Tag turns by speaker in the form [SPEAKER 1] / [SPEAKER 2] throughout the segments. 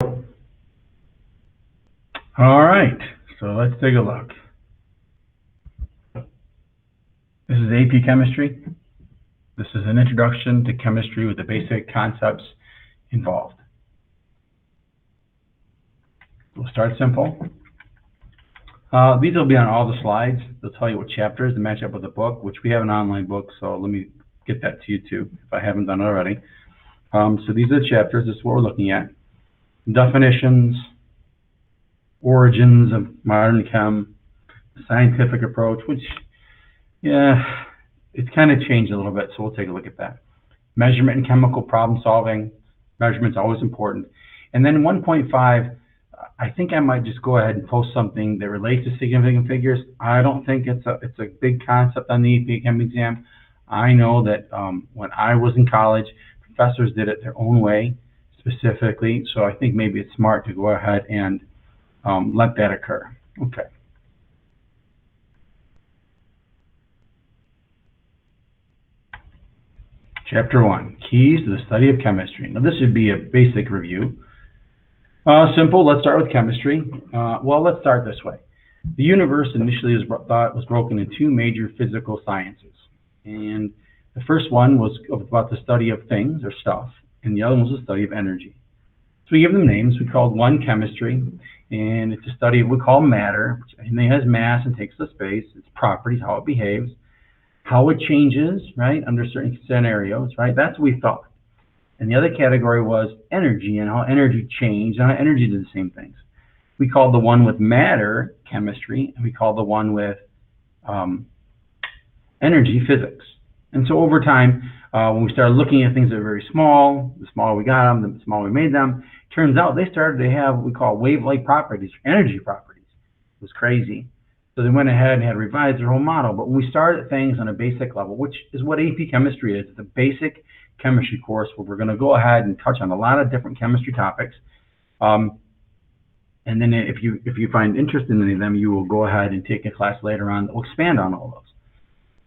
[SPEAKER 1] All right, so let's take a look. This is AP Chemistry. This is an introduction to chemistry with the basic concepts involved. We'll start simple. These will be on all the slides. They'll tell you what chapters to match up with the book, which we have an online book, so let me get that to you too, if I haven't done it already. So these are the chapters. This is what we're looking at. Definitions, origins of modern chem, scientific approach, which, yeah, it's kind of changed a little bit, so we'll take a look at that. Measurement and chemical problem solving. Measurement's always important. And then 1.5, I think I might just go ahead and post something that relates to significant figures. I don't think it's a big concept on the AP Chem exam. I know that when I was in college, professors did it their own way, specifically. So I think maybe it's smart to go ahead and let that occur. Okay. Chapter 1, Keys to the Study of Chemistry. Now this would be a basic review. Simple, let's start with chemistry. Well, let's start this way. The universe initially was broken into two major physical sciences. And the first one was about the study of things or stuff, and the other one was the study of energy. So we give them names. We called one chemistry, and it's a study of what we call matter, which has mass and takes up space, its properties, how it behaves, how it changes, right, under certain scenarios, right? That's what we thought. And the other category was energy and how energy changed and how energy did the same things. We called the one with matter chemistry, and we called the one with energy physics. And so over time, when we started looking at things that are very small, the smaller we got them, the smaller we made them, turns out they started to have what we call wave-like properties, energy properties. It was crazy. So they went ahead and had revised their whole model. But when we started things on a basic level, which is what AP Chemistry is, it's a basic chemistry course where we're going to go ahead and touch on a lot of different chemistry topics. And then if you find interest in any of them, you will go ahead and take a class later on that will expand on all those.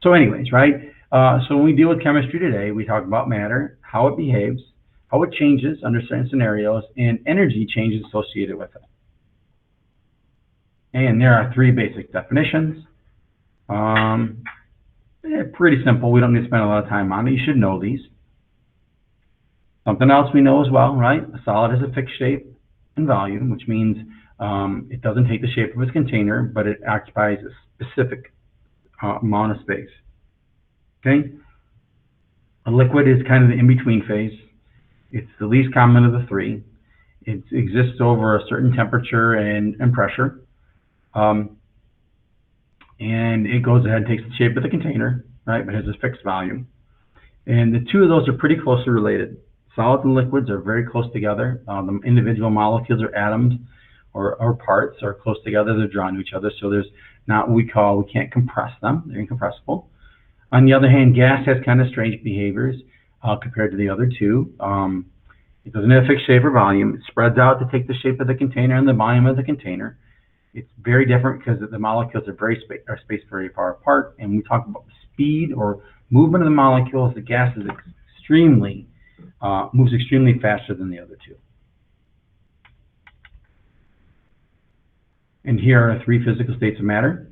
[SPEAKER 1] So anyways, right? So when we deal with chemistry today, we talk about matter, how it behaves, how it changes under certain scenarios, and energy changes associated with it. And there are three basic definitions. Pretty simple. We don't need to spend a lot of time on it. You should know these. Something else we know as well, right? A solid has a fixed shape and volume, which means it doesn't take the shape of its container, but it occupies a specific amount of space. Okay? A liquid is kind of the in-between phase. It's the least common of the three. It exists over a certain temperature and pressure. And it goes ahead and takes the shape of the container, right, but has a fixed volume. And the two of those are pretty closely related. Solids and liquids are very close together. The individual molecules or atoms or parts are close together. They're drawn to each other. So there's not what we can't compress them. They're incompressible. On the other hand, gas has kind of strange behaviors compared to the other two. It doesn't have a fixed shape or volume. It spreads out to take the shape of the container and the volume of the container. It's very different because the molecules are spaced very far apart. And when we talk about the speed or movement of the molecules, the gas is moves extremely faster than the other two. And here are three physical states of matter.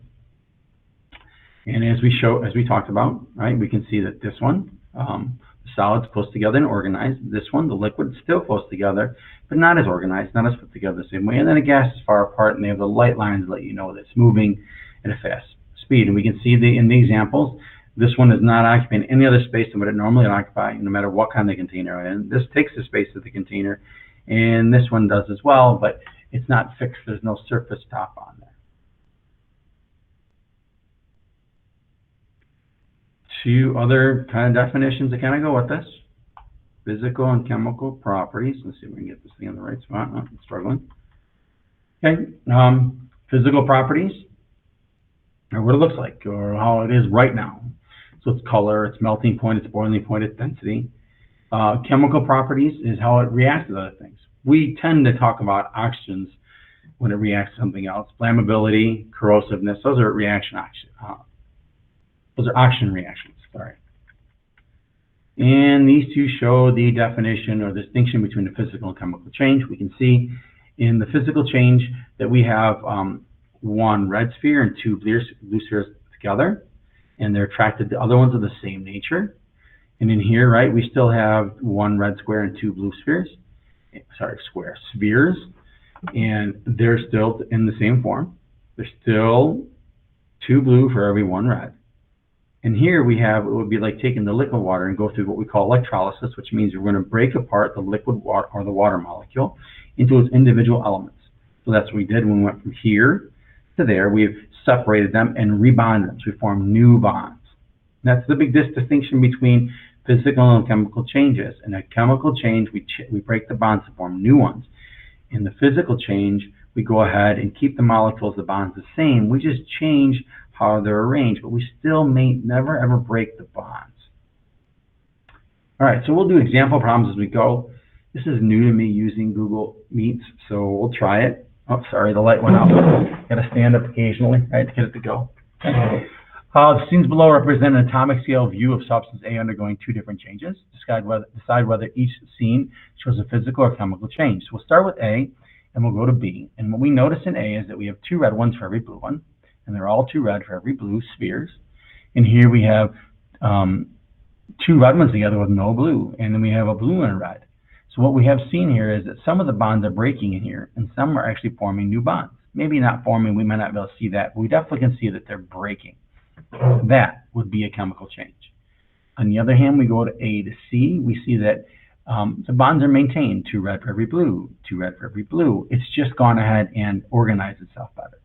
[SPEAKER 1] And as we talked about, right, we can see that this one, the solids close together and organized. This one, the liquid, still close together, but not as organized, not as put together the same way. And then the gas is far apart, and they have the light lines to let you know that it's moving at a fast speed. And we can see in the examples, this one is not occupying any other space than what it normally would occupy, no matter what kind of container it's in. This takes the space of the container, and this one does as well, but it's not fixed. There's no surface top on there. Two other kind of definitions that kind of go with this. Physical and chemical properties. Let's see if we can get this thing in the right spot. Oh, I'm struggling. Okay. Physical properties are what it looks like or how it is right now. So its color, its melting point, its boiling point, its density. Chemical properties is how it reacts to other things. We tend to talk about oxygens when it reacts to something else. Flammability, corrosiveness, those are oxygen reactions, sorry. And these two show the definition or distinction between the physical and chemical change. We can see in the physical change that we have one red sphere and two blue spheres together, and they're attracted to other ones of the same nature. And in here, right, we still have one red square and two blue spheres. Spheres, and they're still in the same form. There's still two blue for every one red. And here we have, it would be like taking the liquid water and go through what we call electrolysis, which means we're going to break apart the liquid water or the water molecule into its individual elements. So that's what we did when we went from here to there. We've separated them and rebonded them. So we form new bonds. And that's the big distinction between physical and chemical changes. In a chemical change, we break the bonds to form new ones. In the physical change, we go ahead and keep the molecules, the bonds the same. We just change how they're arranged, but we still may never ever break the bonds. All right, so we'll do example problems as we go. This is new to me using Google Meets, so we'll try it. Oh, sorry, the light went out. Got to stand up occasionally, right, to get it to go. Okay. The scenes below represent an atomic scale view of substance A undergoing two different changes. Decide whether each scene shows a physical or chemical change. So we'll start with A, and we'll go to B. And what we notice in A is that we have two red ones for every blue one, and they're all two red for every blue spheres. And here we have two red ones together with no blue, and then we have a blue and a red. So what we have seen here is that some of the bonds are breaking in here, and some are actually forming new bonds. Maybe not forming, we might not be able to see that, but we definitely can see that they're breaking. That would be a chemical change. On the other hand, we go to A to C, we see that the bonds are maintained, two red for every blue, two red for every blue. It's just gone ahead and organized itself better.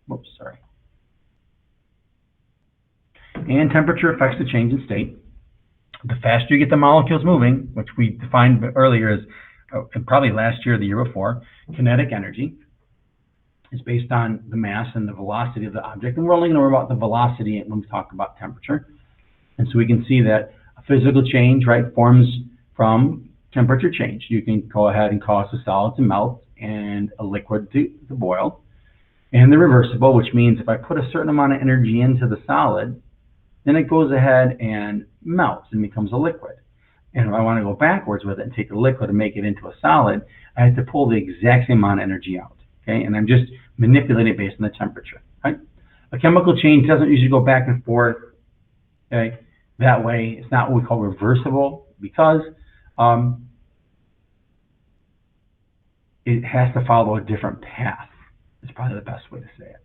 [SPEAKER 1] Whoops, sorry. And temperature affects the change in state. The faster you get the molecules moving, which we defined earlier as, probably last year or the year before, kinetic energy is based on the mass and the velocity of the object. And we're only going to worry about the velocity when we talk about temperature. And so we can see that a physical change, right, forms from temperature change. You can go ahead and cause a solid to melt and a liquid to boil. And they're reversible, which means if I put a certain amount of energy into the solid, then it goes ahead and melts and becomes a liquid. And if I want to go backwards with it and take the liquid and make it into a solid, I have to pull the exact same amount of energy out. Okay, and I'm just manipulating it based on the temperature. Right? A chemical change doesn't usually go back and forth. Okay, that way it's not what we call reversible because it has to follow a different path. Is probably the best way to say it.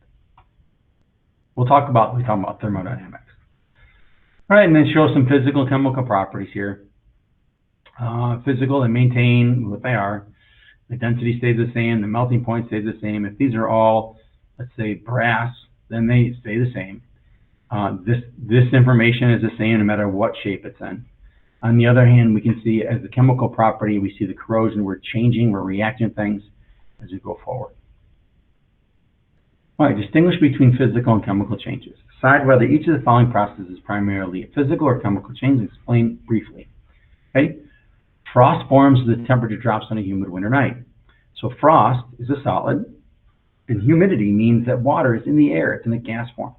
[SPEAKER 1] We're talking about thermodynamics. All right, and then show some physical and chemical properties here. Physical, they maintain what they are. The density stays the same, the melting point stays the same. If these are all, let's say, brass, then they stay the same. This information is the same no matter what shape it's in. On the other hand, we can see as the chemical property, we see the corrosion, we're changing, we're reacting to things as we go forward. All right, distinguish between physical and chemical changes. Decide whether each of the following processes is primarily a physical or chemical change. Explain briefly. Okay? Frost forms as the temperature drops on a humid winter night. So frost is a solid, and humidity means that water is in the air, it's in a gas form.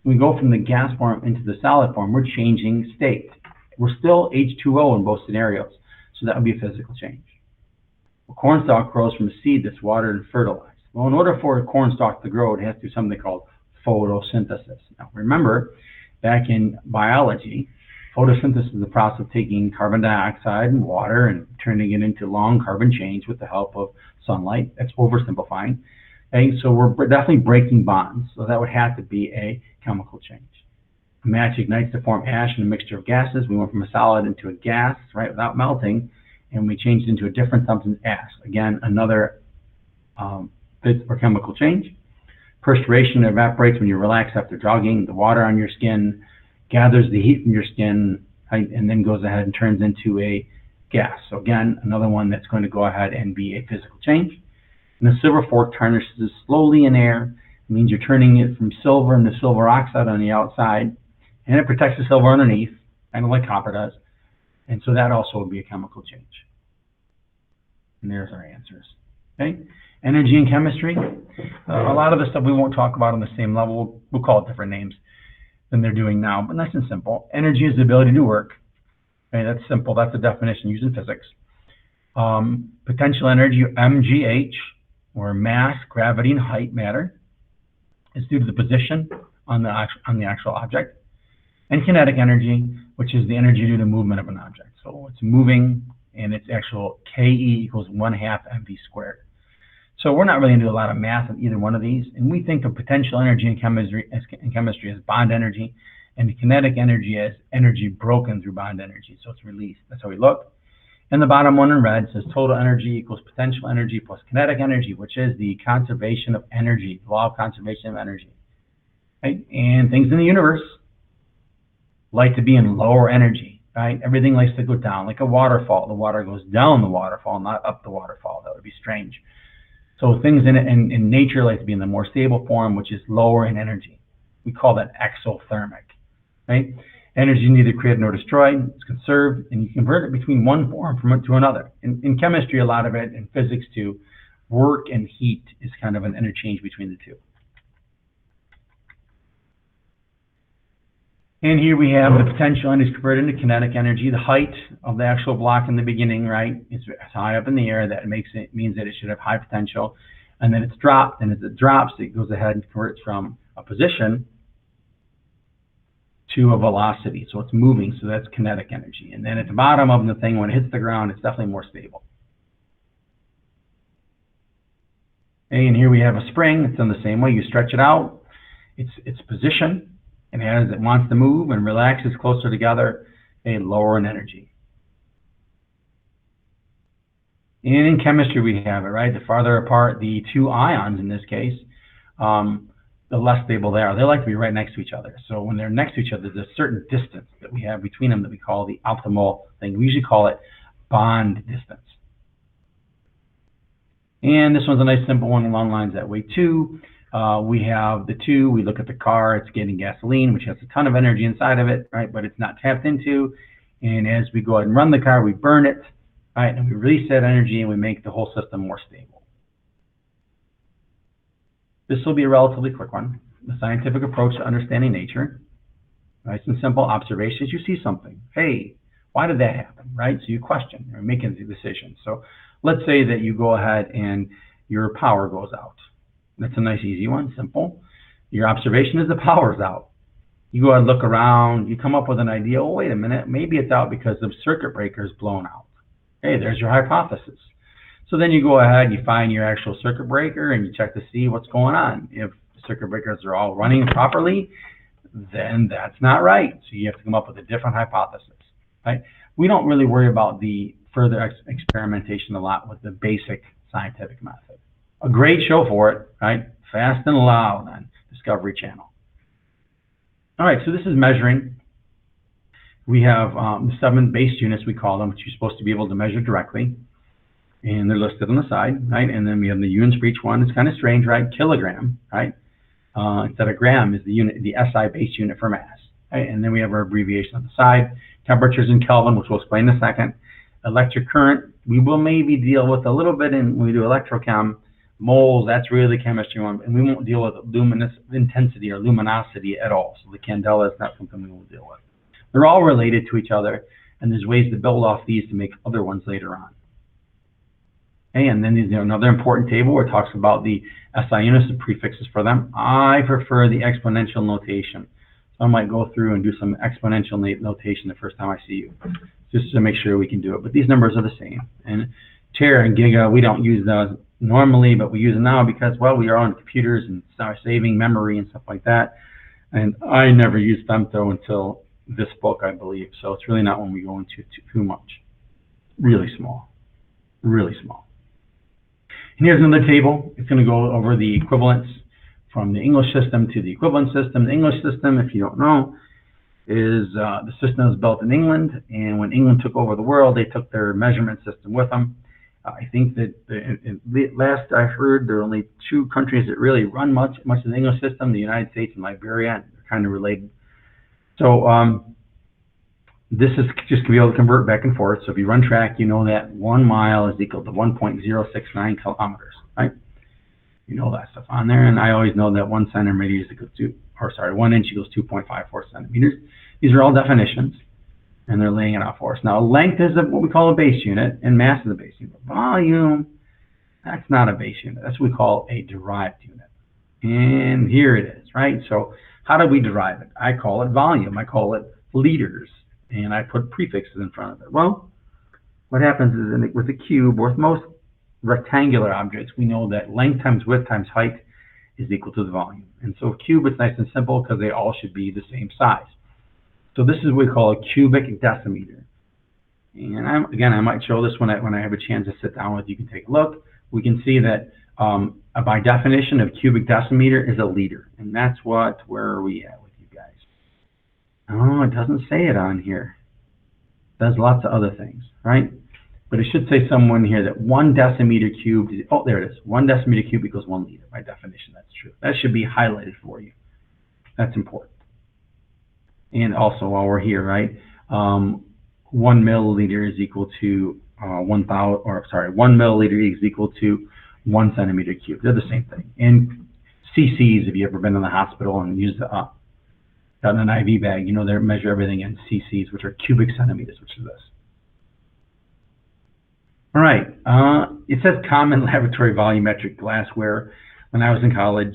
[SPEAKER 1] When we go from the gas form into the solid form, we're changing state. We're still H2O in both scenarios, so that would be a physical change. A cornstalk grows from a seed that's watered and fertilized. Well, in order for a cornstalk to grow, it has to do something called photosynthesis. Now, remember, back in biology, photosynthesis is the process of taking carbon dioxide and water and turning it into long carbon chains with the help of sunlight. That's oversimplifying. Okay, so we're definitely breaking bonds, so that would have to be a chemical change. A match ignites to form ash in a mixture of gases. We went from a solid into a gas, right, without melting, and we changed into a different substance, ash. Again, another or chemical change. Perspiration evaporates when you relax after jogging. The water on your skin gathers the heat from your skin, right, and then goes ahead and turns into a gas. So again, another one that's going to go ahead and be a physical change. And the silver fork tarnishes slowly in air. It means you're turning it from silver into silver oxide on the outside, and it protects the silver underneath, kind of like copper does. And so that also would be a chemical change. And there's our answers. Okay. Energy and chemistry. A lot of the stuff we won't talk about on the same level. We'll call it different names. than they're doing now, but nice and simple. Energy is the ability to work. Okay, that's simple. That's the definition used in physics. Potential energy, mgh, or mass, gravity, and height matter, is due to the position on the actual object. And kinetic energy, which is the energy due to movement of an object. So it's moving, and its actual Ke equals 1/2 mv squared. So we're not really going to do a lot of math on either one of these, and we think of potential energy in chemistry as bond energy, and the kinetic energy as energy broken through bond energy, so it's released. That's how we look. And the bottom one in red says total energy equals potential energy plus kinetic energy, which is the conservation of energy, the law of conservation of energy. Right? And things in the universe like to be in lower energy, right? Everything likes to go down, like a waterfall. The water goes down the waterfall, not up the waterfall. That would be strange. So things in nature like to be in the more stable form, which is lower in energy. We call that exothermic, right? Energy is neither created nor destroyed. It's conserved, and you convert it between one form to another. In chemistry, a lot of it, in physics too, work and heat is kind of an interchange between the two. And here we have the potential energy converted into kinetic energy. The height of the actual block in the beginning, right, is high up in the air. That means that it should have high potential. And then it's dropped, and as it drops, it goes ahead and converts from a position to a velocity. So it's moving, so that's kinetic energy. And then at the bottom of the thing, when it hits the ground, it's definitely more stable. Okay, and here we have a spring. It's done the same way. You stretch it out. Its position. And as it wants to move and relaxes closer together, they lower in energy. And in chemistry, we have it, right? The farther apart the two ions, in this case, the less stable they are. They like to be right next to each other. So when they're next to each other, there's a certain distance that we have between them that we call the optimal thing. We usually call it bond distance. And this one's a nice simple one along lines that way too. We have the two, we look at the car, it's getting gasoline, which has a ton of energy inside of it, right? But it's not tapped into. And as we go ahead and run the car, we burn it, right? And we release that energy and we make the whole system more stable. This will be a relatively quick one. The scientific approach to understanding nature. Nice and simple observations. You see something. Hey, why did that happen, right? So you question, you're making the decision. So let's say that you go ahead and your power goes out. That's a nice, easy one, simple. Your observation is the power's out. You go ahead and look around, you come up with an idea, oh, wait a minute, maybe it's out because the circuit breaker is blown out. Hey, there's your hypothesis. So then you go ahead, you find your actual circuit breaker and you check to see what's going on. If the circuit breakers are all running properly, then that's not right. So you have to come up with a different hypothesis, right? We don't really worry about the further experimentation a lot with the basic scientific method. A great show for it, right? Fast and Loud on Discovery Channel. All right, so this is measuring. We have the 7 base units, we call them, which you're supposed to be able to measure directly. And they're listed on the side, right? And then we have the units for each one. It's kind of strange, right? Kilogram, right? Instead of gram is the unit, the SI base unit for mass, right? And then we have our abbreviation on the side. Temperatures in Kelvin, which we'll explain in a second. Electric current, we will maybe deal with a little bit when we do electrochem. Moles, that's really the chemistry one, and we won't deal with luminous intensity or luminosity at all. So the candela is not something we will deal with. They're all related to each other, and there's ways to build off these to make other ones later on. Okay, and then there's another important table where it talks about the SI units, the prefixes for them. I prefer the exponential notation. So I might go through and do some exponential notation the first time I see you, just to make sure we can do it. But these numbers are the same. And tera and giga, we don't use those normally, but we use them now because, well, we are on computers and start saving memory and stuff like that. And I never used femto until this book, I believe. So it's really not one we go into too much. Really small. Really small. And here's another table. It's going to go over the equivalence from the English system to the equivalent system. The English system, if you don't know, is the system that was built in England. And when England took over the world, they took their measurement system with them. I think that last I heard, there are only 2 countries that really run much of the English system, the United States and Liberia. They're kind of related. So this is just to be able to convert back and forth. So if you run track, you know that 1 mile is equal to 1.069 kilometers, right? You know that stuff on there, and I always know that 1 centimeter is equal to, or sorry, 1 inch equals 2.54 centimeters. These are all definitions, and they're laying it out for us. Now, length is what we call a base unit, and mass is a base unit. Volume, that's not a base unit. That's what we call a derived unit. And here it is, right? So how do we derive it? I call it volume. I call it liters, and I put prefixes in front of it. Well, what happens is with a cube, or with most rectangular objects, we know that length times width times height is equal to the volume. And so a cube is nice and simple because they all should be the same size. So this is what we call a cubic decimeter. And again, I might show this when I have a chance to sit down with you. You can take a look. We can see that by definition of cubic decimeter is a liter. And that's where are we at with you guys? Oh, it doesn't say it on here. It does lots of other things, right? But it should say somewhere in here that 1 decimeter cubed, oh, there it is. 1 decimeter cubed equals 1 liter. By definition, that's true. That should be highlighted for you. That's important. And also, while we're here, right, 1 milliliter is equal to 1 milliliter is equal to 1 centimeter cubed. They're the same thing. And cc's, if you've ever been in the hospital and used gotten an IV bag, you know they measure everything in cc's, which are cubic centimeters, which is this. All right, it says common laboratory volumetric glassware. When I was in college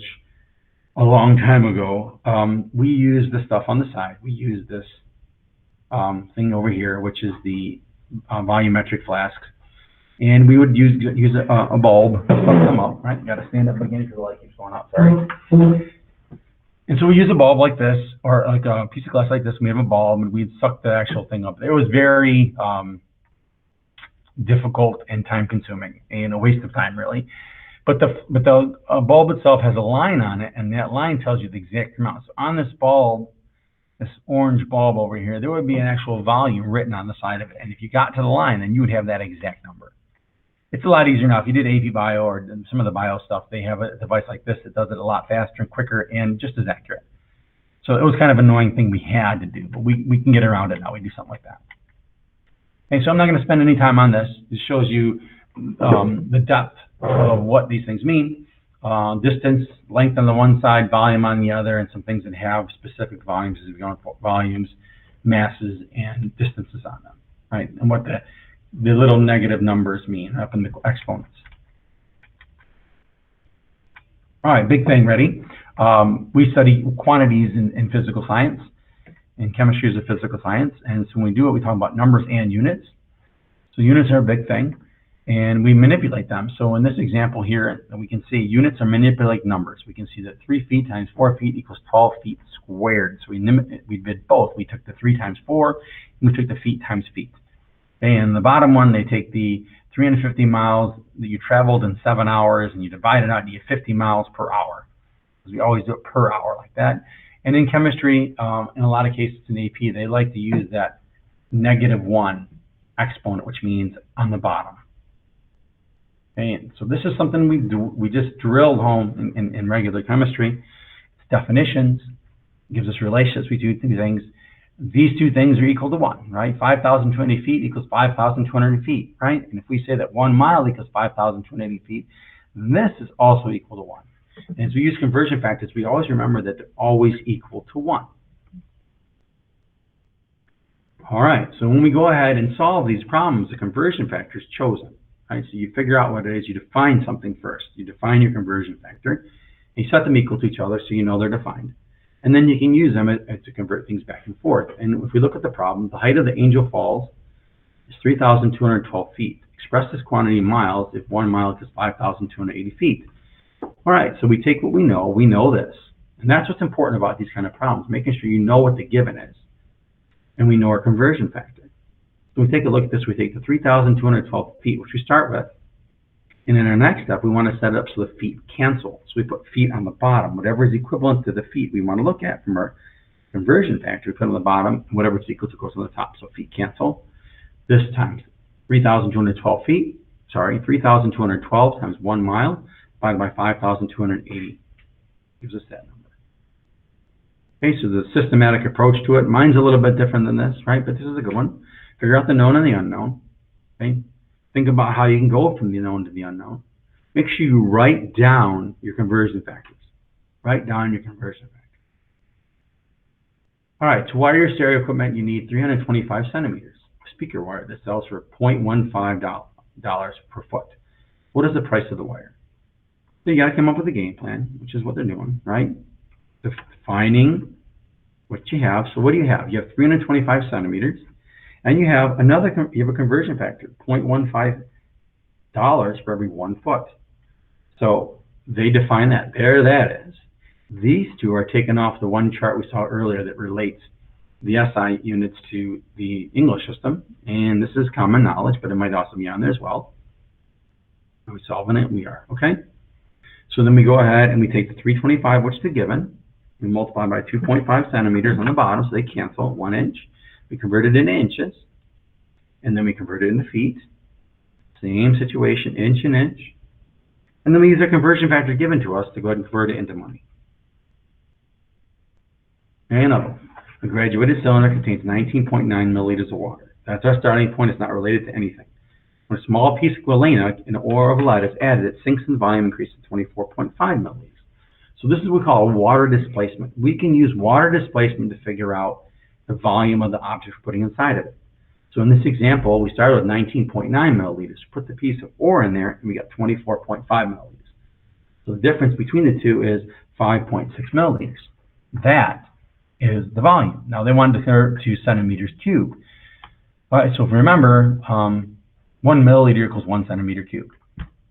[SPEAKER 1] a long time ago, we used the stuff on the side. We used this thing over here, which is the volumetric flask. And we would use a bulb to suck them up, right? You got to stand up again because the light keeps going out, sorry. And so we use a bulb like this, or like a piece of glass like this. We have a bulb, and we'd suck the actual thing up. It was very difficult and time-consuming, and a waste of time, really. But the bulb itself has a line on it, and that line tells you the exact amount. So on this bulb, this orange bulb over here, there would be an actual volume written on the side of it. And if you got to the line, then you would have that exact number. It's a lot easier now. If you did AP Bio or some of the bio stuff, they have a device like this that does it a lot faster and quicker and just as accurate. So it was kind of an annoying thing we had to do, but we can get around it now. We do something like that. Okay, so I'm not going to spend any time on this. This shows you the depth of what these things mean. Distance, length on the one side, volume on the other, and some things that have specific volumes as we go on volumes, masses, and distances on them, right? And what the little negative numbers mean up in the exponents. All right, big thing, ready? We study quantities in physical science, and chemistry is a physical science. And so when we do it, we talk about numbers and units. So units are a big thing, and we manipulate them. So in this example here, we can see units are manipulate numbers. We can see that 3 feet times 4 feet equals 12 feet squared. So we did both. We took the 3 times 4, and we took the feet times feet. Okay, and the bottom one, they take the 350 miles that you traveled in 7 hours, and you divide it out, and you get 50 miles per hour. Because we always do it per hour like that. And in chemistry, in a lot of cases in AP, they like to use that -1 exponent, which means on the bottom. Okay, and so this is something we just drilled home in regular chemistry. It's definitions, it gives us relationships between two things. These two things are equal to 1, right? 5,280 feet equals 5,200 feet, right? And if we say that 1 mile equals 5,280 feet, this is also equal to 1. And as we use conversion factors, we always remember that they're always equal to 1. All right, so when we go ahead and solve these problems, the conversion factor is chosen, right? So you figure out what it is, you define something first. You define your conversion factor, and you set them equal to each other so you know they're defined. And then you can use them to convert things back and forth. And if we look at the problem, the height of the Angel Falls is 3,212 feet. Express this quantity in miles if 1 mile is 5,280 feet. All right, so we take what we know this. And that's what's important about these kind of problems, making sure you know what the given is. And we know our conversion factor. So we take a look at this, we take the 3,212 feet, which we start with. And in our next step, we want to set it up so the feet cancel. So we put feet on the bottom. Whatever is equivalent to the feet we want to look at from our conversion factor, we put on the bottom, and whatever it's equal to goes on the top. So feet cancel. This times 3,212 feet, 3,212 times 1 mile divided by 5,280 gives us that number. Okay, so the systematic approach to it, mine's a little bit different than this, right? But this is a good one. Figure out the known and the unknown. Okay. Think about how you can go from the known to the unknown. make sure you write down your conversion factors. Write down your conversion factors. All right, to wire your stereo equipment, you need 325 centimeters speaker wire that sells for $0.15 per foot. What is the price of the wire? So you got to come up with a game plan, which is what they're doing, right? Defining what you have. So what do you have? You have 325 centimeters, and you have a conversion factor, $0.15 for every 1 foot. So they define that. There that is. These two are taken off the one chart we saw earlier that relates the SI units to the English system. And this is common knowledge, but it might also be on there as well. Are we solving it? We are. Okay. So then we go ahead and we take the 325, which is the given. We multiply by 2.5 centimeters on the bottom, so they cancel 1 inch. We convert it into inches, and then we convert it into feet. Same situation, inch and inch. And then we use our conversion factor given to us to go ahead and convert it into money. And a graduated cylinder contains 19.9 milliliters of water. That's our starting point. It's not related to anything. When a small piece of galena in ore of lead is added, it sinks in volume, increases to 24.5 milliliters. So this is what we call a water displacement. We can use water displacement to figure out the volume of the object we're putting inside of it. So in this example, we started with 19.9 milliliters. Put the piece of ore in there, and we got 24.5 milliliters. So the difference between the two is 5.6 milliliters. That is the volume. Now they wanted to convert to centimeters cubed. All right, so if you remember, 1 milliliter equals 1 centimeter cubed.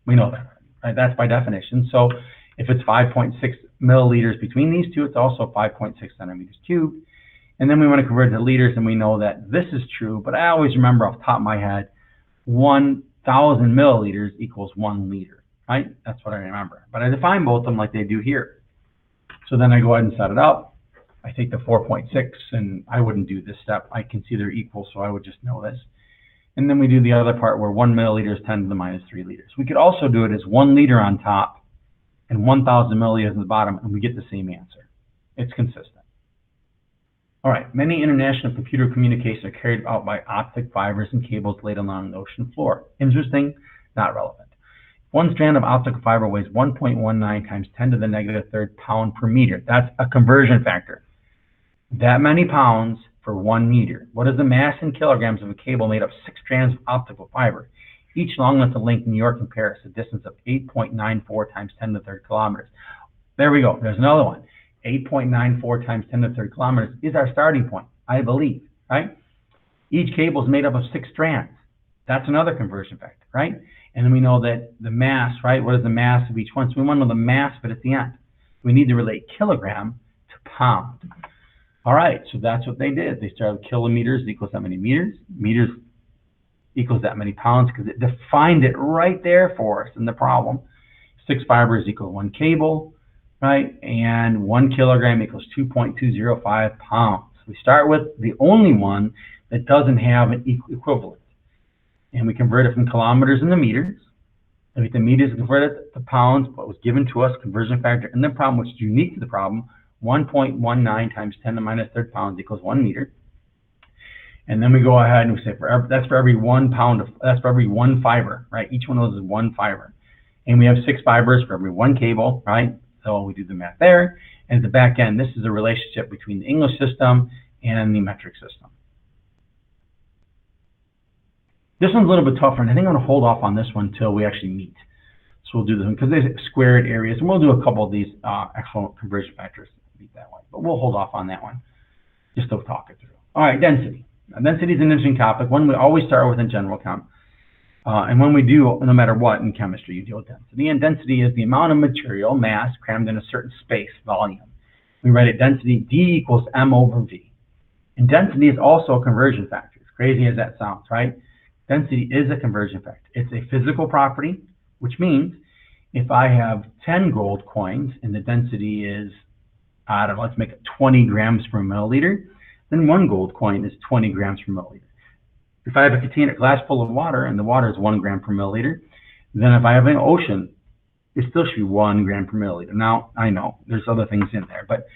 [SPEAKER 1] We know that, right? That's by definition. So if it's 5.6 milliliters between these two, it's also 5.6 centimeters cubed. And then we want to convert it to liters, and we know that this is true, but I always remember off the top of my head, 1,000 milliliters equals 1 liter, right? That's what I remember. But I define both of them like they do here. So then I go ahead and set it up. I take the 4.6, and I wouldn't do this step. I can see they're equal, so I would just know this. And then we do the other part where 1 milliliter is 10 to the minus 3 liters. We could also do it as 1 liter on top and 1,000 milliliters on the bottom, and we get the same answer. It's consistent. All right, many international computer communications are carried out by optic fibers and cables laid along the ocean floor. Interesting, not relevant. One strand of optical fiber weighs 1.19 times 10 to the negative third pound per meter. That's a conversion factor. That many pounds for 1 meter. What is the mass in kilograms of a cable made of 6 strands of optical fiber? Each long length of length in New York and Paris, a distance of 8.94 times 10 to the third kilometers. There we go. There's another one. 8.94 times 10 to the third kilometers is our starting point, I believe, right? Each cable is made up of 6 strands. That's another conversion factor, right? And then we know that the mass, right? What is the mass of each one? So we want to know the mass of it at the end. We need to relate kilogram to pound. All right, so that's what they did. They started with kilometers equals that many meters. Meters equals that many pounds because it defined it right there for us in the problem. 6 fibers equal 1 cable, right? And 1 kilogram equals 2.205 pounds. We start with the only one that doesn't have an equivalent. And we convert it from kilometers into meters. And with the meters converted to pounds, what was given to us, conversion factor in the problem, which is unique to the problem, 1.19 times 10 to the minus third pounds equals 1 meter. And then we go ahead and we say that's for every 1 pound that's for every 1 fiber, right? Each one of those is 1 fiber. And we have 6 fibers for every 1 cable, right? So we do the math there. And at the back end, this is a relationship between the English system and the metric system. This one's a little bit tougher, and I think I'm going to hold off on this one until we actually meet. So we'll do this one because there's squared areas, and we'll do a couple of these actual conversion factors that way. But we'll hold off on that one just to talk it through. All right, density. Now, density is an interesting topic, one we always start with in general chem. And when we do, no matter what in chemistry, you deal with density. And density is the amount of material, mass, crammed in a certain space, volume. We write it density, D equals M over V. And density is also a conversion factor, as crazy as that sounds, right? Density is a conversion factor. It's a physical property, which means if I have 10 gold coins and the density is, I don't know, let's make it 20 grams per milliliter, then 1 gold coin is 20 grams per milliliter. If I have a container glass full of water and the water is 1 gram per milliliter, then if I have an ocean, it still should be 1 gram per milliliter. Now, I know there's other things in there, but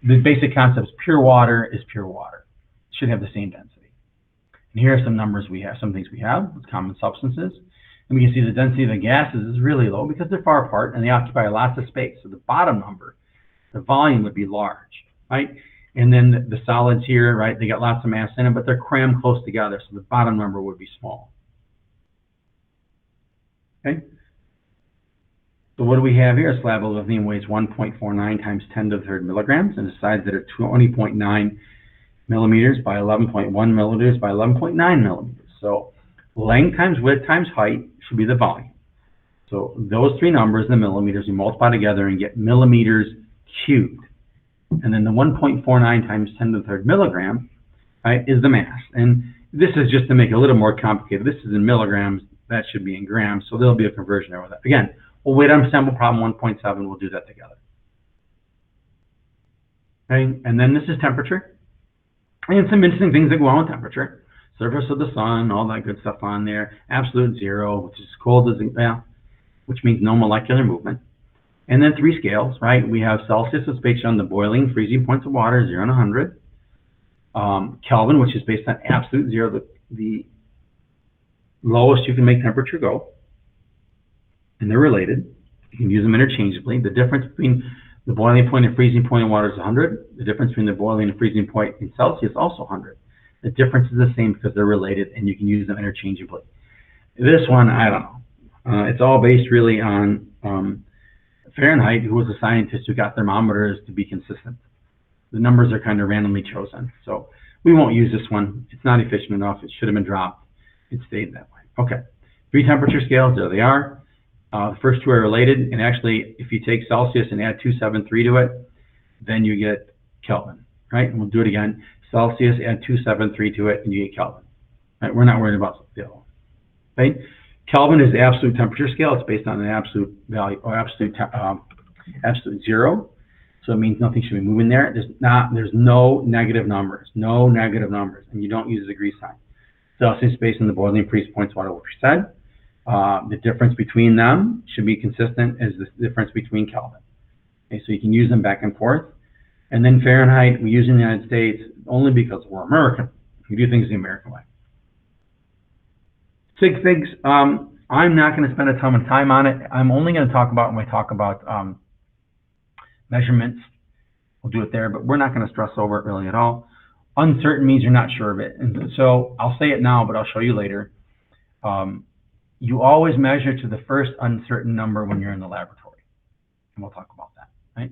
[SPEAKER 1] the basic concept is pure water is pure water. It should have the same density. And here are some numbers we have, some things we have with common substances. And we can see the density of the gases is really low because they're far apart and they occupy lots of space. So the bottom number, the volume would be large, right? And then the solids here, right, they got lots of mass in them, but they're crammed close together, so the bottom number would be small. Okay? So what do we have here? A slab of lithium weighs 1.49 times 10 to the third milligrams, and the sides that are 20.9 millimeters by 11.1 millimeters by 11.9 millimeters. So length times width times height should be the volume. So those three numbers, the millimeters, you multiply together and get millimeters cubed. And then the 1.49 times 10 to the third milligram, right, is the mass. And this is just to make it a little more complicated. This is in milligrams. That should be in grams. So there'll be a conversion over that. Again, we'll wait on sample problem 1.7. We'll do that together. Okay, and then this is temperature. And some interesting things that go on with temperature. Surface of the sun, all that good stuff on there. Absolute zero, which is cold as, well, which means no molecular movement. And then three scales, right? We have Celsius, is based on the boiling, freezing points of water, 0 and 100. Kelvin, which is based on absolute zero, the lowest you can make temperature go. And they're related. You can use them interchangeably. The difference between the boiling point and freezing point of water is 100. The difference between the boiling and freezing point in Celsius is also 100. The difference is the same because they're related and you can use them interchangeably. This one, I don't know. It's all based really on Fahrenheit, who was a scientist who got thermometers to be consistent. The numbers are kind of randomly chosen. So we won't use this one. It's not efficient enough. It should have been dropped. It stayed that way. Okay. Three temperature scales, there they are. The first two are related. And actually, if you take Celsius and add 273 to it, then you get Kelvin, right? And we'll do it again. Celsius, add 273 to it, and you get Kelvin. Right? We're not worried about the other one. Okay? Kelvin is the absolute temperature scale. It's based on an absolute value or absolute zero. So it means nothing should be moving there. There's no negative numbers, and you don't use a degree sign. Celsius is based on the boiling and freezing points of water, which we said. The difference between them should be consistent as the difference between Kelvin. Okay, so you can use them back and forth. And then Fahrenheit, we use in the United States only because we're American. We do things the American way. Sig figs, I'm not going to spend a ton of time on it. I'm only going to talk about when we talk about measurements. We'll do it there, but we're not going to stress over it really at all. Uncertain means you're not sure of it. And so I'll say it now, but I'll show you later. You always measure to the first uncertain number when you're in the laboratory. And we'll talk about that, right?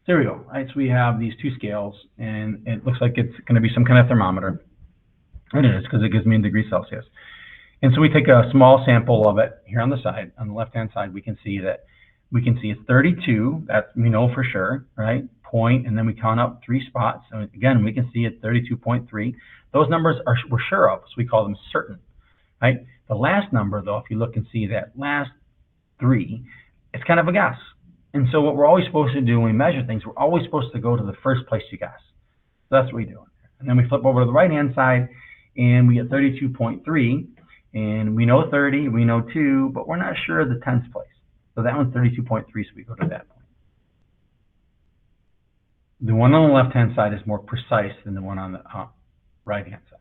[SPEAKER 1] There we go, right? So we have these two scales, and it looks like it's going to be some kind of thermometer. And it is, because it gives me in degrees Celsius. And so we take a small sample of it here on the side. On the left-hand side, we can see it's 32. That we know for sure, right? Point, and then we count up 3 spots. And again, we can see it's 32.3. Those numbers we're sure of, so we call them certain, right? The last number, though, if you look and see that last 3, it's kind of a guess. And so what we're always supposed to do when we measure things, we're always supposed to go to the first place you guess. So that's what we do. And then we flip over to the right-hand side, and we get 32.3. And we know 30, we know 2, but we're not sure of the 10th place. So that one's 32.3, so we go to that point. The one on the left-hand side is more precise than the one on the right-hand side.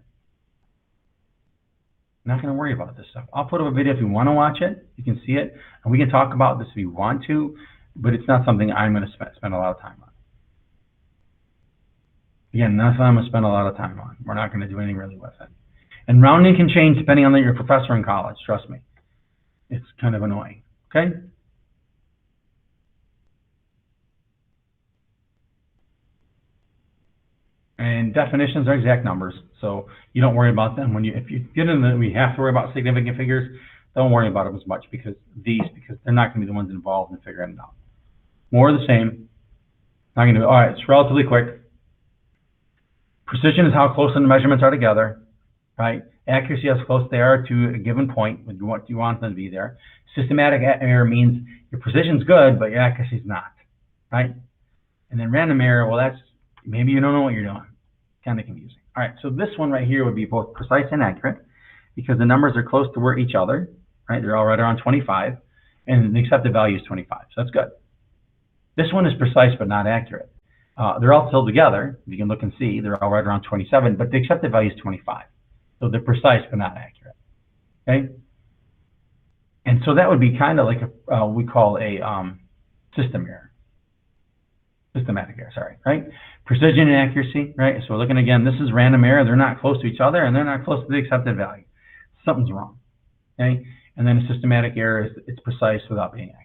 [SPEAKER 1] I'm not going to worry about this stuff. I'll put up a video if you want to watch it. You can see it, and we can talk about this if you want to, but it's not something I'm going to spend a lot of time on. Again, nothing I'm going to spend a lot of time on. We're not going to do anything really with it. And rounding can change depending on your professor in college, trust me. It's kind of annoying, okay? And definitions are exact numbers, so you don't worry about them. If you get in we have to worry about significant figures, don't worry about them as much because they're not going to be the ones involved in figuring it out. More of the same. Not going to be, all right, it's relatively quick. Precision is how close the measurements are together. Right? Accuracy, how close they are to a given point, what you want them to be there. Systematic error means your precision's good, but your accuracy's not, right? And then random error, well, that's, maybe you don't know what you're doing. Kind of confusing. All right, so this one right here would be both precise and accurate because the numbers are close to each other, right? They're all right around 25, and the accepted value is 25, so that's good. This one is precise but not accurate. They're all still together. You can look and see they're all right around 27, but the accepted value is 25. So they're precise but not accurate. Okay? And so that would be kind of like we call a systematic error, sorry, right? Precision and accuracy, right? So we're looking again, this is random error. They're not close to each other, and they're not close to the accepted value. Something's wrong, okay? And then a systematic error is it's precise without being accurate.